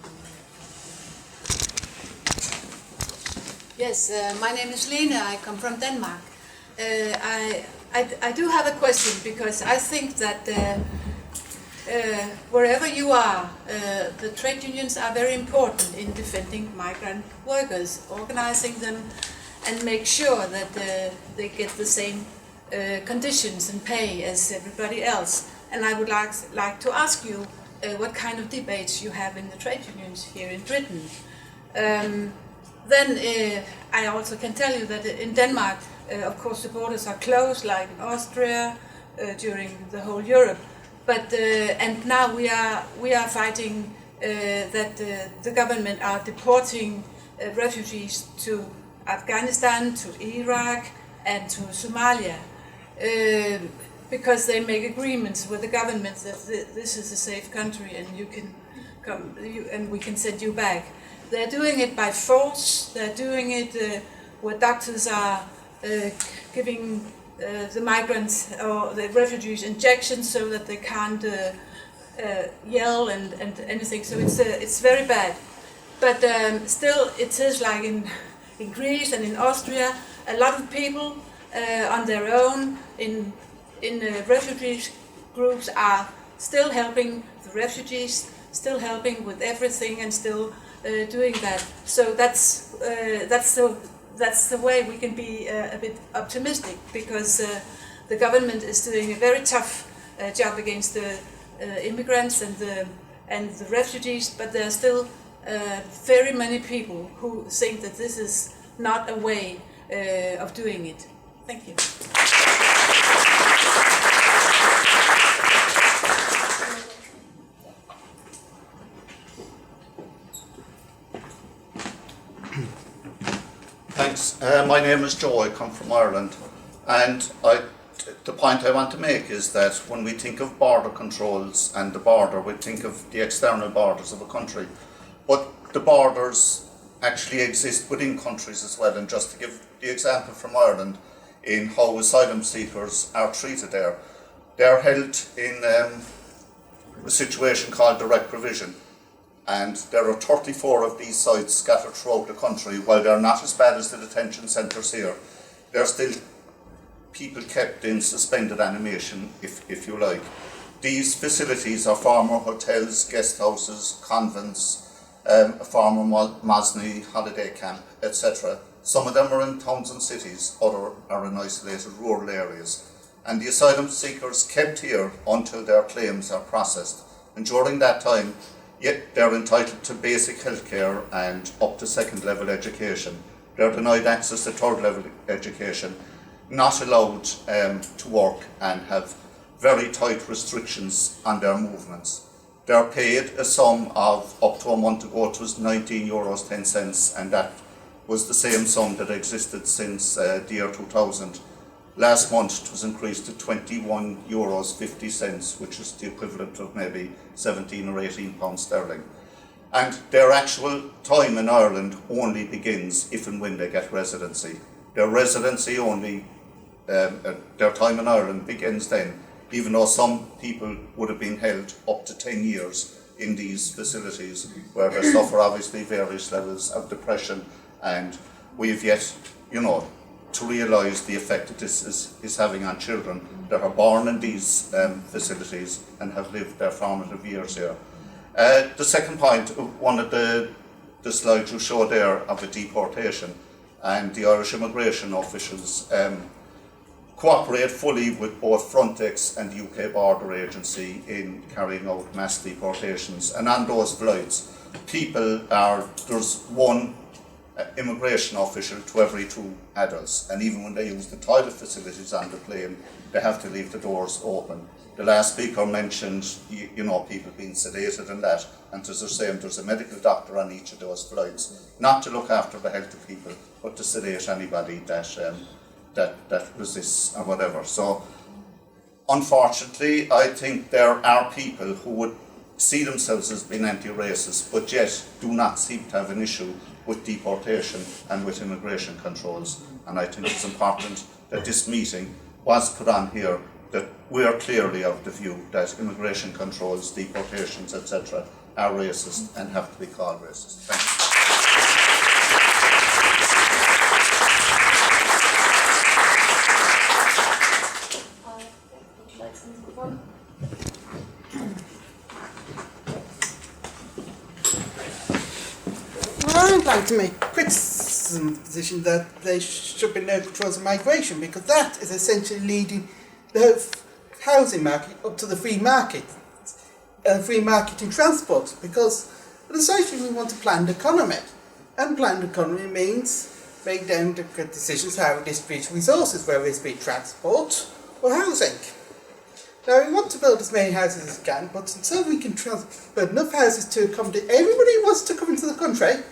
Yes, my name is Lena, I come from Denmark. I do have a question, because I think that wherever you are, the trade unions are very important in defending migrant workers, organizing them and make sure that they get the same conditions and pay as everybody else. And I would like to ask you what kind of debates you have in the trade unions here in Britain. Then I also can tell you that in Denmark, of course, the borders are closed, like in Austria, during the whole Europe. But and now we are fighting that the government are deporting refugees to Afghanistan, to Iraq, and to Somalia, because they make agreements with the government that this is a safe country and you can come, and we can send you back. They're doing it by force. They're doing it where doctors are giving the migrants or the refugees injections so that they can't yell and anything. So it's very bad. But still, it is like in Greece and in Austria, a lot of people on their own in refugee groups are still helping the refugees, still helping with everything, and still doing that. So that's the way we can be a bit optimistic, because the government is doing a very tough job against the immigrants and the refugees, but there are still very many people who think that this is not a way of doing it. Thank you. Thanks. My name is Joe. I come from Ireland, and the point I want to make is that when we think of border controls and the border, we think of the external borders of a country, but the borders actually exist within countries as well. And just to give the example from Ireland in how asylum seekers are treated there, they're held in a situation called direct provision. And there are 34 of these sites scattered throughout the country. While they're not as bad as the detention centres here, they're still people kept in suspended animation, if you like. These facilities are former hotels, guest houses, convents, a former Mosney holiday camp, etc. Some of them are in towns and cities, others are in isolated rural areas. And the asylum seekers kept here until their claims are processed. And during that time, yet they're entitled to basic health care and up to second level education. They're denied access to third level education, not allowed to work, and have very tight restrictions on their movements. They're paid a sum of, up to a month ago, it was €19.10, and that was the same sum that existed since the year 2000. Last month it was increased to €21.50, which is the equivalent of maybe 17 or 18 pounds sterling. And their actual time in Ireland only begins if and when they get residency. Their residency only, their time in Ireland begins then, even though some people would have been held up to 10 years in these facilities, where they suffer obviously various levels of depression, and we've yet, to realise the effect that this is having on children that are born in these facilities and have lived their formative years here. The second point, one of the slides you showed there of a deportation, and the Irish immigration officials cooperate fully with both Frontex and the UK Border Agency in carrying out mass deportations. And on those flights, there's one immigration official to every 2 adults, and even when they use the toilet facilities on the plane, they have to leave the doors open. The last speaker mentioned, people being sedated and that, and as they're saying, there's a medical doctor on each of those flights, not to look after the health of people, but to sedate anybody that resists or whatever. So, unfortunately, I think there are people who would see themselves as being anti-racist, but yet do not seem to have an issue with deportation and with immigration controls. And I think it's important that this meeting was put on here, that we are clearly of the view that immigration controls, deportations, etc. are racist and have to be called racist. Thank you. I'd like to make criticism of the position that there should be no controls on migration, because that is essentially leading the housing market up to the free market in transport, because essentially we want a planned economy, and planned economy means make democratic decisions how we distribute resources, whether it be transport or housing. Now, we want to build as many houses as we can, but until we can build enough houses to accommodate everybody who wants to come into the country,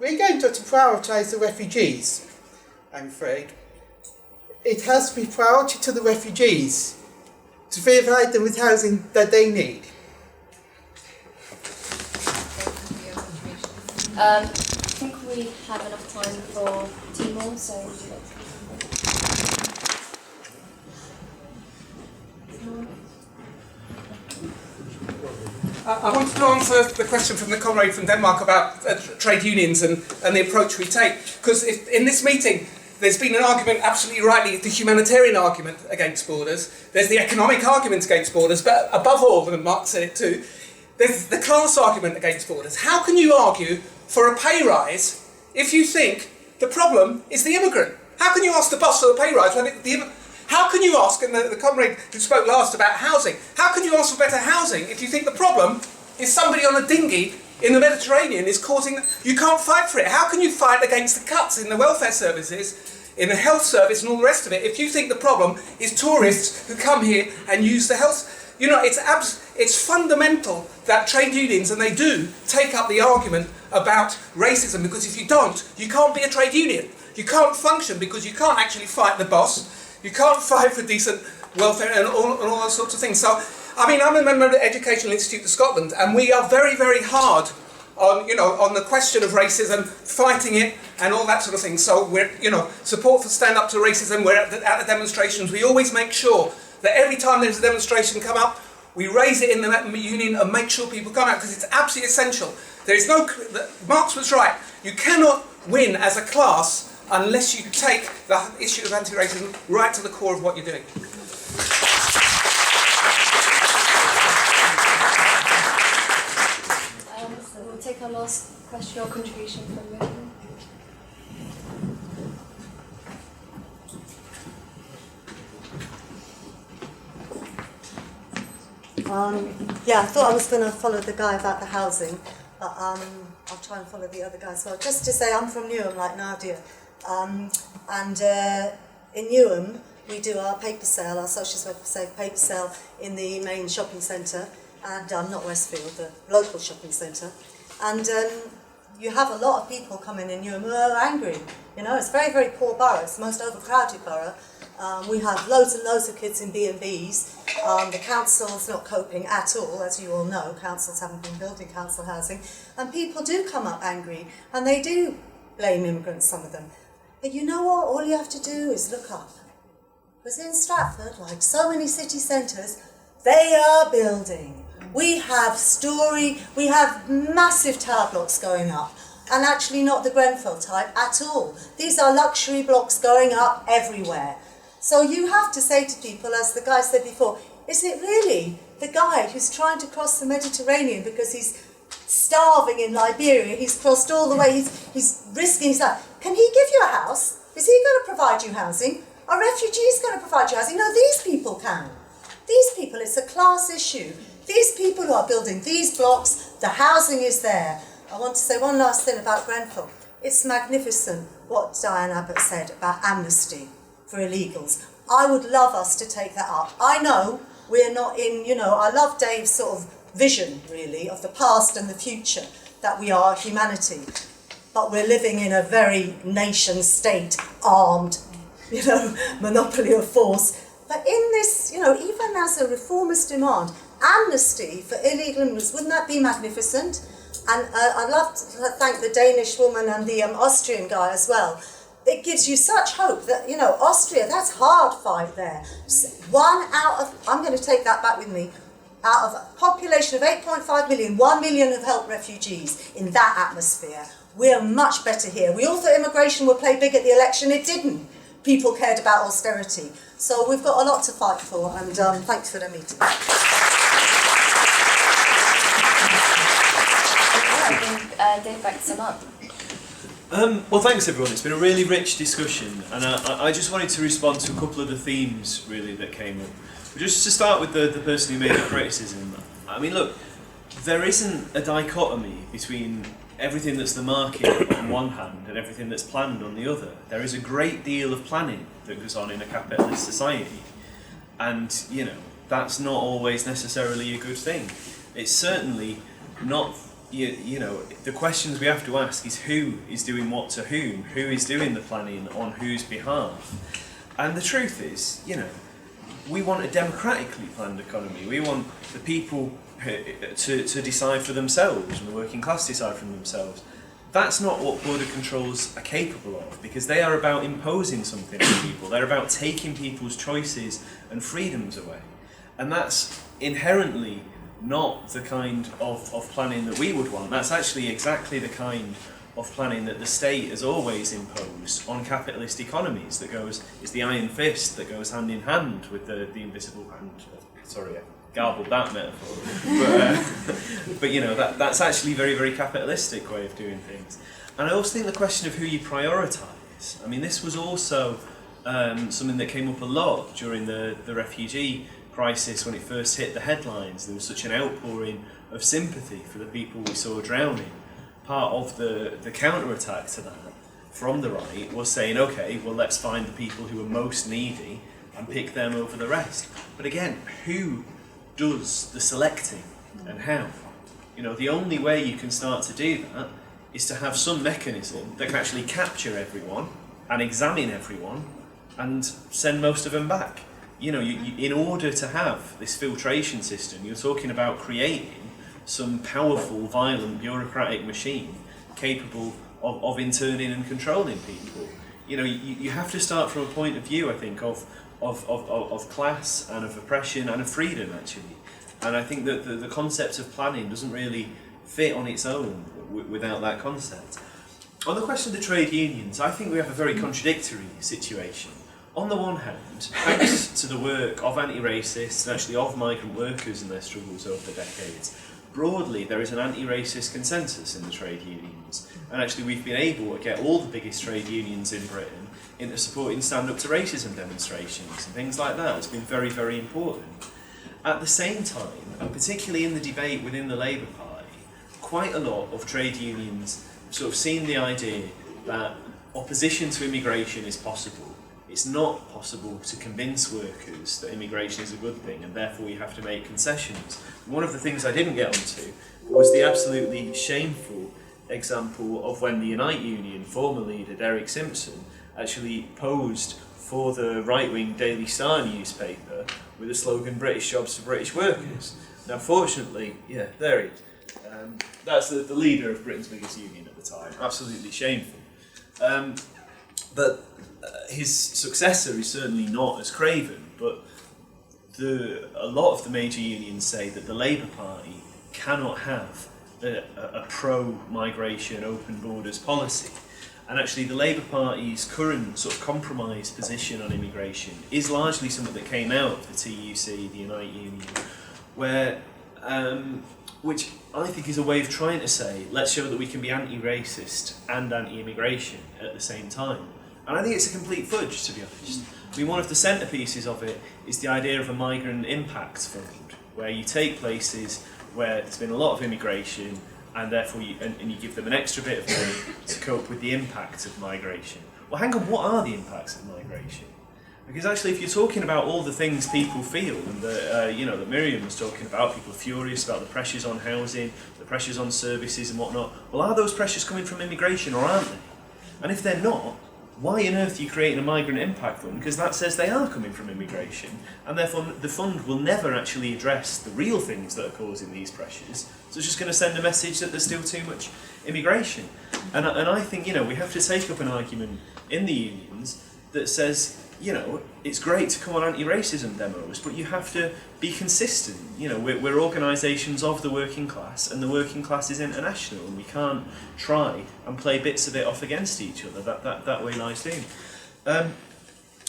we're going to have to prioritise the refugees, I'm afraid. It has to be priority to the refugees to provide them with housing that they need. I think we have enough time for 2 more, so would you like to I wanted to answer the question from the comrade from Denmark about trade unions and the approach we take. Because in this meeting, there's been an argument, absolutely rightly, the humanitarian argument against borders. There's the economic argument against borders, but above all, and Marx said it too, there's the class argument against borders. How can you argue for a pay rise if you think the problem is the immigrant? How can you ask the boss for the pay rise when how can you ask, and the comrade who spoke last about housing, how can you ask for better housing if you think the problem is somebody on a dinghy in the Mediterranean is causing... You can't fight for it. How can you fight against the cuts in the welfare services, in the health service and all the rest of it, if you think the problem is tourists who come here and use the health... You know, it's fundamental that trade unions, and they do, take up the argument about racism, because if you don't, you can't be a trade union. You can't function because you can't actually fight the boss. You can't fight for decent welfare and all those sorts of things. So, I mean, I'm a member of the Educational Institute of Scotland, and we are very, very hard on, you know, on the question of racism, fighting it, and all that sort of thing. So we're, you know, support for stand up to racism. We're at the demonstrations. We always make sure that every time there's a demonstration come up, we raise it in the union and make sure people come out, because it's absolutely essential. There is no... Marx was right. You cannot win as a class unless you take the issue of anti-racism right to the core of what you're doing. So we'll take our last question or contribution from Ricky. Yeah, I thought I was going to follow the guy about the housing, but I'll try and follow the other guy as well. Just to say, I'm from Newham, like Nadia, and in Newham we do our paper sale, our Socialist paper sale in the main shopping centre, and not Westfield, the local shopping centre, and you have a lot of people coming in Newham who are angry. You know, it's a very, very poor borough. It's the most overcrowded borough. We have loads and loads of kids in B&Bs. The council's not coping at all, as you all know. Councils haven't been building council housing. And people do come up angry, and they do blame immigrants, some of them. But you know what? All you have to do is look up. Because in Stratford, like so many city centres, they are building. We have massive tower blocks going up. And actually not the Grenfell type at all. These are luxury blocks going up everywhere. So you have to say to people, as the guy said before, is it really the guy who's trying to cross the Mediterranean because he's starving in Liberia, he's crossed all the way, he's risking his life. Can he give you a house? Is he going to provide you housing? Are refugees going to provide you housing? No, these people can. These people, it's a class issue. These people who are building these blocks, the housing is there. I want to say one last thing about Grenfell. It's magnificent what Diane Abbott said about amnesty for illegals. I would love us to take that up. I know we're not in, you know, I love Dave's sort of vision, really, of the past and the future, that we are humanity. But we're living in a very nation-state armed, you know, monopoly of force. But in this, you know, even as a reformist demand, amnesty for illegal immigrants, wouldn't that be magnificent? And I'd love to thank the Danish woman and the Austrian guy as well. It gives you such hope that, you know, Austria, that's hard fight there. 1 out of, I'm going to take that back with me, out of a population of 8.5 million, 1 million have helped refugees in that atmosphere. We're much better here. We all thought immigration would play big at the election. It didn't. People cared about austerity. So we've got a lot to fight for, and thanks for the meeting. Dave, back to sum up. Well, thanks everyone. It's been a really rich discussion, and I just wanted to respond to a couple of the themes really that came up. Just to start with the person who made the criticism. I mean, look, there isn't a dichotomy between everything that's the market on one hand and everything that's planned on the other. There is a great deal of planning that goes on in a capitalist society, and you know that's not always necessarily a good thing. It's certainly not. You know, the questions we have to ask is who is doing what to whom, who is doing the planning on whose behalf. And the truth is, you know, we want a democratically planned economy. We want the people to decide for themselves, and the working class decide for themselves. That's not what border controls are capable of, because they are about imposing something on people. They're about taking people's choices and freedoms away. And that's inherently not the kind of planning that we would want. That's actually exactly the kind of planning that the state has always imposed on capitalist economies, that goes, it's the iron fist that goes hand in hand with the invisible hand. Sorry, I garbled that metaphor. But you know, that's actually a very, very capitalistic way of doing things. And I also think the question of who you prioritise, I mean, this was also something that came up a lot during the refugee crisis, when it first hit the headlines, there was such an outpouring of sympathy for the people we saw drowning. Part of the counter-attack to that from the right was saying, okay, well, let's find the people who are most needy and pick them over the rest. But again, who does the selecting and how? You know, the only way you can start to do that is to have some mechanism that can actually capture everyone and examine everyone and send most of them back. You know, in order to have this filtration system, you're talking about creating some powerful, violent, bureaucratic machine capable of interning and controlling people. You know, you have to start from a point of view, I think, of class and of oppression and of freedom, actually. And I think that the concept of planning doesn't really fit on its own without that concept. On the question of the trade unions, I think we have a very contradictory situation. On the one hand, thanks to the work of anti-racists and actually of migrant workers and their struggles over the decades, broadly there is an anti-racist consensus in the trade unions. And actually we've been able to get all the biggest trade unions in Britain into supporting stand-up to racism demonstrations and things like that. It's been very, very important. At the same time, and particularly in the debate within the Labour Party, quite a lot of trade unions sort of seen the idea that opposition to immigration is possible. It's not possible to convince workers that immigration is a good thing and therefore you have to make concessions. One of the things I didn't get onto was the absolutely shameful example of when the Unite Union, former leader Derek Simpson, actually posed for the right-wing Daily Star newspaper with the slogan "British jobs for British workers." Now fortunately, yeah, there he is. That's the leader of Britain's biggest union at the time. Absolutely shameful. But his successor is certainly not as craven, but a lot of the major unions say that the Labour Party cannot have a pro-migration, open borders policy. And actually the Labour Party's current sort of compromise position on immigration is largely something that came out of the TUC, the Unite Union, where, which I think is a way of trying to say, let's show that we can be anti-racist and anti-immigration at the same time. And I think it's a complete fudge, to be honest. I mean, one of the centrepieces of it is the idea of a migrant impact fund, where you take places where there's been a lot of immigration and therefore you give them an extra bit of money to cope with the impact of migration. Well, hang on, what are the impacts of migration? Because actually, if you're talking about all the things people feel, and that Miriam was talking about, people are furious about the pressures on housing, the pressures on services and whatnot. Well, are those pressures coming from immigration or aren't they? And if they're not, why on earth are you creating a migrant impact fund? Because that says they are coming from immigration, and therefore the fund will never actually address the real things that are causing these pressures. So it's just going to send a message that there's still too much immigration. And I think, we have to take up an argument in the unions that says, it's great to come on anti-racism demos, but you have to be consistent. We're organisations of the working class, and the working class is international, and we can't try and play bits of it off against each other. That way lies doom. I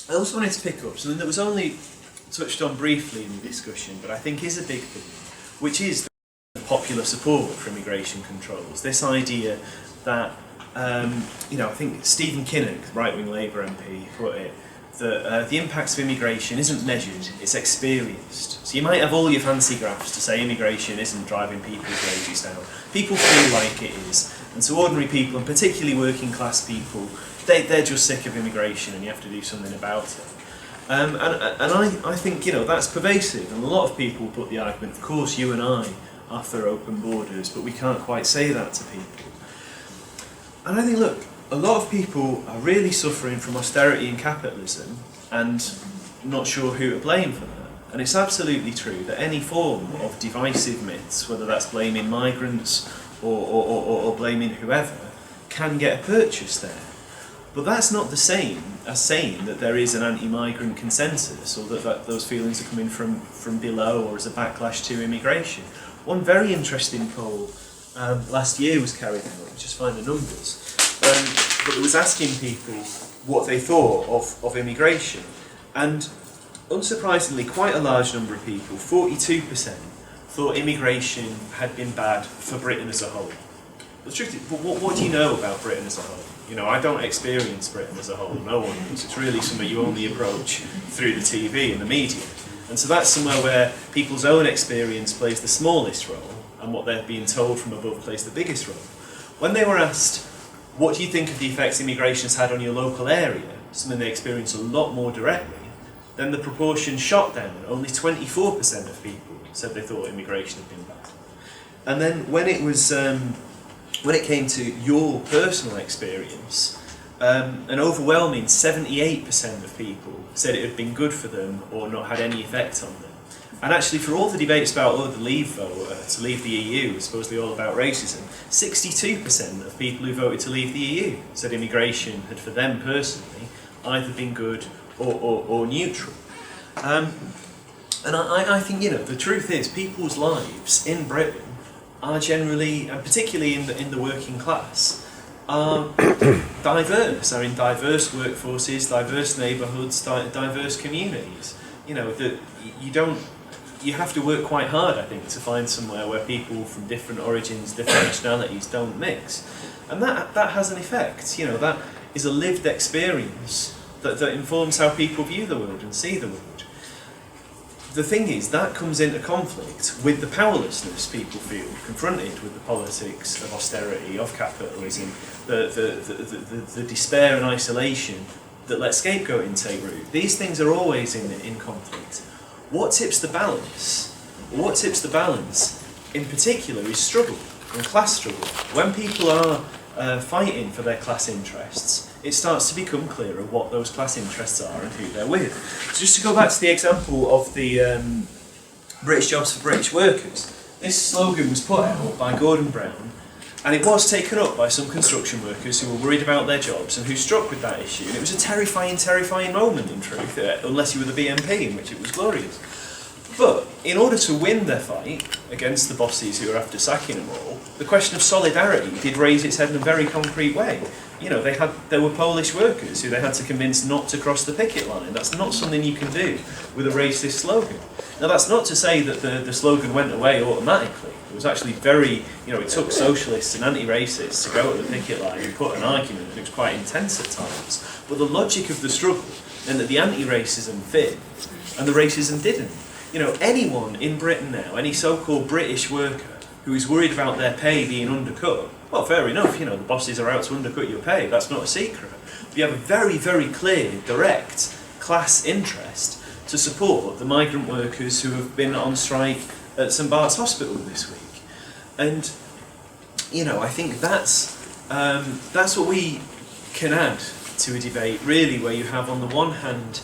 also wanted to pick up something that was only touched on briefly in the discussion, but I think is a big thing, which is the popular support for immigration controls. This idea that, I think Stephen Kinnock, right-wing Labour MP, put it, that the impacts of immigration isn't measured, it's experienced. So you might have all your fancy graphs to say immigration isn't driving people's wages down. People feel like it is, and so ordinary people, and particularly working class people, they're just sick of immigration and you have to do something about it. And I think, that's pervasive, and a lot of people put the argument, of course you and I are for open borders, but we can't quite say that to people. And I think, look, a lot of people are really suffering from austerity and capitalism and not sure who to blame for that. And it's absolutely true that any form of divisive myths, whether that's blaming migrants or blaming whoever, can get a purchase there. But that's not the same as saying that there is an anti-migrant consensus or that those feelings are coming from below or as a backlash to immigration. One very interesting poll last year was carried out, just find the numbers, but it was asking people what they thought of immigration, and unsurprisingly quite a large number of people, 42%, thought immigration had been bad for Britain as a whole. The truth is, but what do you know about Britain as a whole? I don't experience Britain as a whole, no one does. It's really something you only approach through the TV and the media. And so that's somewhere where people's own experience plays the smallest role, and what they're being told from above plays the biggest role. When they were asked, what do you think of the effects immigration's had on your local area, something they experience a lot more directly, then the proportion shot down. Only 24% of people said they thought immigration had been bad. And then when it came to your personal experience, an overwhelming 78% of people said it had been good for them or not had any effect on them. And actually, for all the debates about the leave vote, to leave the EU, supposedly all about racism, 62% of people who voted to leave the EU said immigration had, for them personally, either been good or neutral. And I think, the truth is, people's lives in Britain are generally, and particularly in the working class, are diverse, are in diverse workforces, diverse neighbourhoods, diverse communities. You have to work quite hard, I think, to find somewhere where people from different origins, different nationalities don't mix. And that has an effect. That is a lived experience that informs how people view the world and see the world. The thing is, that comes into conflict with the powerlessness people feel confronted with the politics of austerity, of capitalism, the despair and isolation that let scapegoating take root. These things are always in conflict. What tips the balance? What tips the balance in particular is struggle and class struggle. When people are fighting for their class interests, it starts to become clearer what those class interests are and who they're with. So just to go back to the example of the British Jobs for British Workers, this slogan was put out by Gordon Brown, and it was taken up by some construction workers who were worried about their jobs and who struck with that issue. And it was a terrifying, terrifying moment, in truth, unless you were the BNP, in which it was glorious. But in order to win their fight against the bosses who were after sacking them all, the question of solidarity did raise its head in a very concrete way. There were Polish workers who they had to convince not to cross the picket line. That's not something you can do with a racist slogan. Now, that's not to say that the slogan went away automatically. It was actually it took socialists and anti-racists to go to the picket line and put an argument, and it was quite intense at times. But the logic of the struggle meant that the anti-racism fit and the racism didn't. Anyone in Britain now, any so-called British worker who is worried about their pay being undercut, well, fair enough, the bosses are out to undercut your pay, that's not a secret. But you have a very, very clear, direct class interest to support the migrant workers who have been on strike at St Bart's Hospital this week. And, I think that's what we can add to a debate, really, where you have, on the one hand,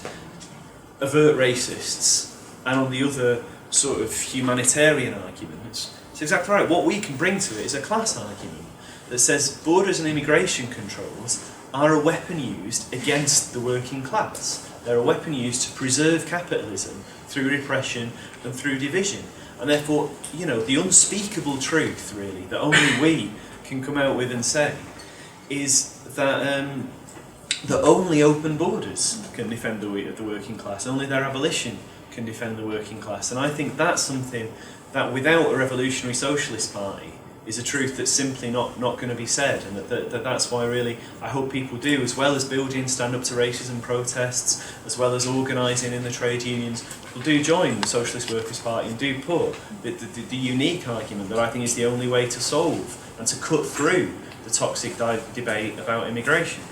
overt racists, and on the other, sort of humanitarian arguments. It's exactly right. What we can bring to it is a class argument that says borders and immigration controls are a weapon used against the working class. They're a weapon used to preserve capitalism through repression and through division. And therefore, the unspeakable truth, really, that only we can come out with and say, is that that only open borders can defend the working class. Only their abolition can defend the working class. And I think that's something that, without a revolutionary socialist party, is a truth that's simply not going to be said. And that's why, really, I hope people do, as well as building stand up to racism protests, as well as organising in the trade unions, people do join the Socialist Workers' Party and do put the unique argument that I think is the only way to solve and to cut through the toxic debate about immigration.